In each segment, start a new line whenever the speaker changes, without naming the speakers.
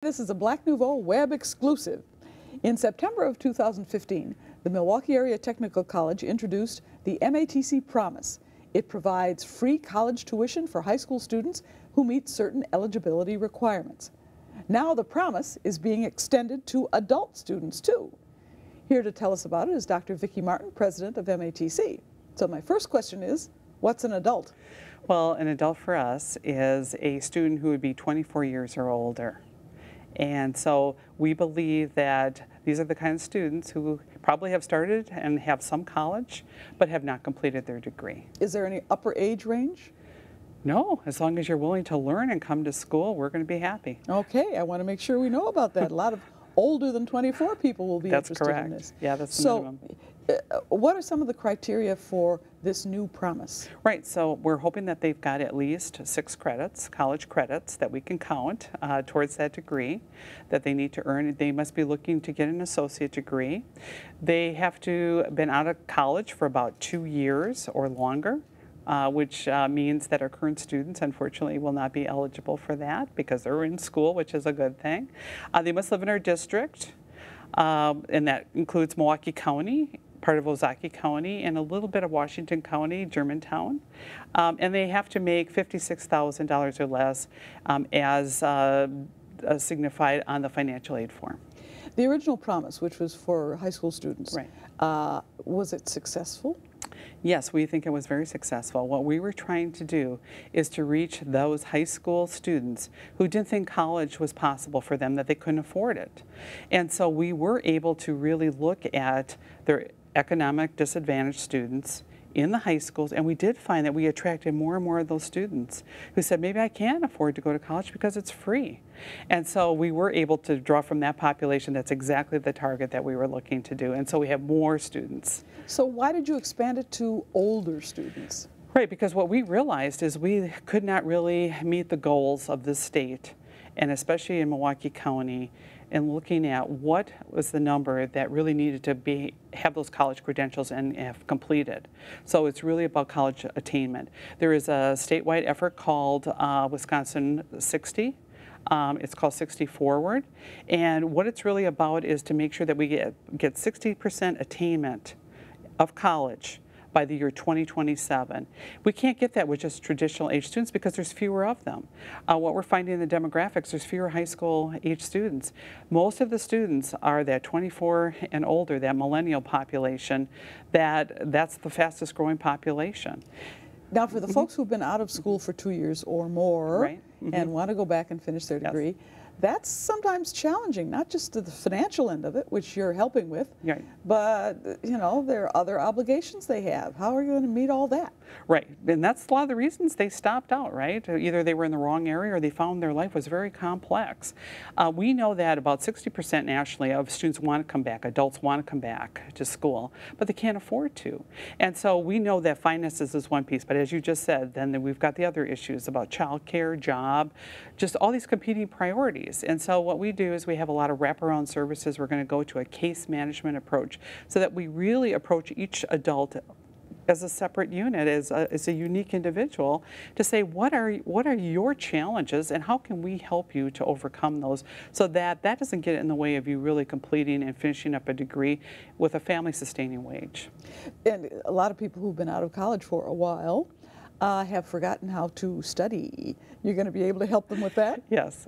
This is a Black Nouveau web exclusive. In September of 2015, the Milwaukee Area Technical College introduced the MATC Promise. It provides free college tuition for high school students who meet certain eligibility requirements. Now the promise is being extended to adult students too. Here to tell us about it is Dr. Vicki Martin, president of MATC. So my first question is, what's an adult?
Well, an adult for us is a student who would be 24 years or older. And so we believe that these are the kind of students who probably have started and have some college, but have not completed their degree.
Is there any upper age range?
No, as long as you're willing to learn and come to school, we're going to be happy.
Okay, I want to make sure we know about that. A lot of older than 24 people will be interested in this.
Yeah, that's the minimum.
What are some of the criteria for this new promise?
Right, so we're hoping that they've got at least 6 credits, college credits, that we can count towards that degree that they need to earn. They must be looking to get an associate degree. They have to have been out of college for about 2 years or longer. Which means that our current students, unfortunately, will not be eligible for that because they're in school, which is a good thing. They must live in our district, and that includes Milwaukee County, part of Ozaukee County, and a little bit of Washington County, Germantown. And they have to make $56,000 or less as signified on the financial aid form.
The original promise, which was for high school students,
right.
Was it successful?
Yes, we think it was very successful. What we were trying to do is to reach those high school students who didn't think college was possible for them, that they couldn't afford it. And so we were able to really look at their economic disadvantaged students in the high schools, and we did find that we attracted more and more of those students who said, maybe I can afford to go to college because it's free. And so we were able to draw from that population. That's exactly the target that we were looking to do, and so we have more students.
So why did you expand it to older students?
Right, because what we realized is we could not really meet the goals of this state, and especially in Milwaukee County, and looking at what was the number that really needed to have those college credentials and have completed. So it's really about college attainment. There is a statewide effort called Wisconsin 60. It's called 60 Forward. And what it's really about is to make sure that we get 60% attainment of college by the year 2027. We can't get that with just traditional age students because there's fewer of them. What we're finding in the demographics, there's fewer high school age students. Most of the students are that 24 and older, that millennial population, that's the fastest growing population.
Now for the folks who've been out of school for 2 years or more,
right.
And want to go back and finish their degree, that's sometimes challenging, not just to the financial end of it, which you're helping with,
right.
but you know, there are other obligations they have. How are you going to meet all that?
Right, and that's a lot of the reasons they stopped out, right? Either they were in the wrong area or they found their life was very complex. We know that about 60% nationally of students want to come back, adults want to come back to school, but they can't afford to. And so we know that finances is one piece, but as you just said, then we've got the other issues about childcare, job, just all these competing priorities. And so what we do is we have a lot of wraparound services. We're going to go to a case management approach so that we really approach each adult as a separate unit, as a unique individual, to say what are your challenges and how can we help you to overcome those, so that doesn't get in the way of you really completing and finishing up a degree with a family sustaining wage.
And a lot of people who've been out of college for a while have forgotten how to study. You're going to be able to help them with that?
Yes.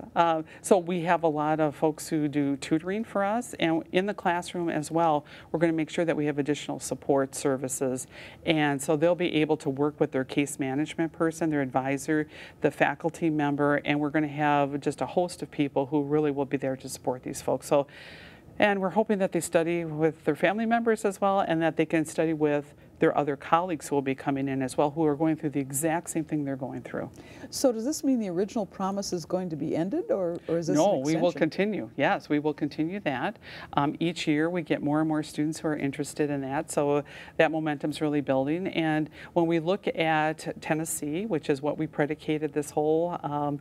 So we have a lot of folks who do tutoring for us, and in the classroom as well, we're going to make sure that we have additional support services. And so they'll be able to work with their case management person, their advisor, the faculty member, and we're going to have just a host of people who really will be there to support these folks. And we're hoping that they study with their family members as well, and that they can study with their other colleagues who will be coming in as well, who are going through the exact same thing they're going through.
So does this mean the original promise is going to be ended, or is this an extension?
We will continue. Yes, we will continue that. Each year we get more and more students who are interested in that, so that momentum's really building. And when we look at Tennessee, which is what we predicated this whole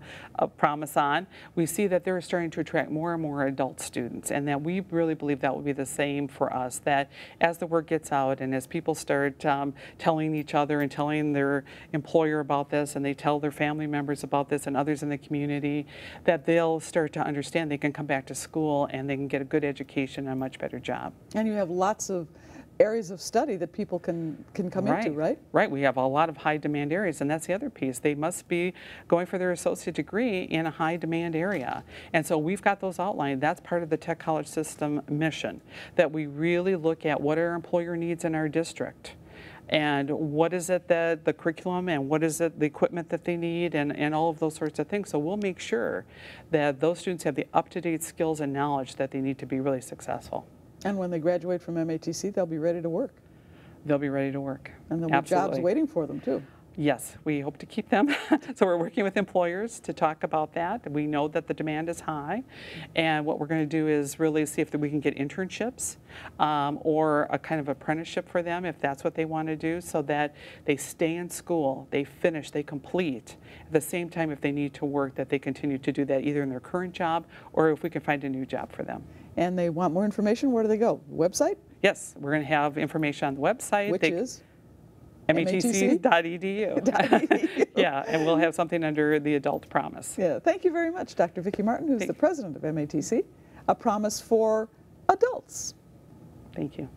promise on, we see that they're starting to attract more and more adult students, and that we really believe that will be the same for us, that as the word gets out and as people start start telling each other and telling their employer about this, and they tell their family members about this and others in the community, that they'll start to understand they can come back to school and they can get a good education and a much better job.
And you have lots of areas of study that people can come into, right?
Right. We have a lot of high demand areas, and that's the other piece. They must be going for their associate degree in a high demand area. And so we've got those outlined. That's part of the Tech College System mission, that we really look at what our employer needs in our district. And what is it that the curriculum and what is it the equipment that they need and all of those sorts of things. So we'll make sure that those students have the up-to-date skills and knowledge that they need to be really successful.
And when they graduate from MATC, they'll be ready to work.
They'll be ready to work.
And there'll be jobs waiting for them, too.
Yes, we hope to keep them. So we're working with employers to talk about that. We know that the demand is high. And what we're going to do is really see if we can get internships or a kind of apprenticeship for them, if that's what they want to do, so that they stay in school, they finish, they complete. At the same time, if they need to work, that they continue to do that either in their current job or if we can find a new job for them.
And they want more information, where do they go? Website?
Yes, we're going to have information on the website.
Which is?
MATC.edu. Yeah, and we'll have something under the Adult Promise.
Yeah, thank you very much, Dr. Vicki Martin, who's the president of MATC, a promise for adults.
Thank you.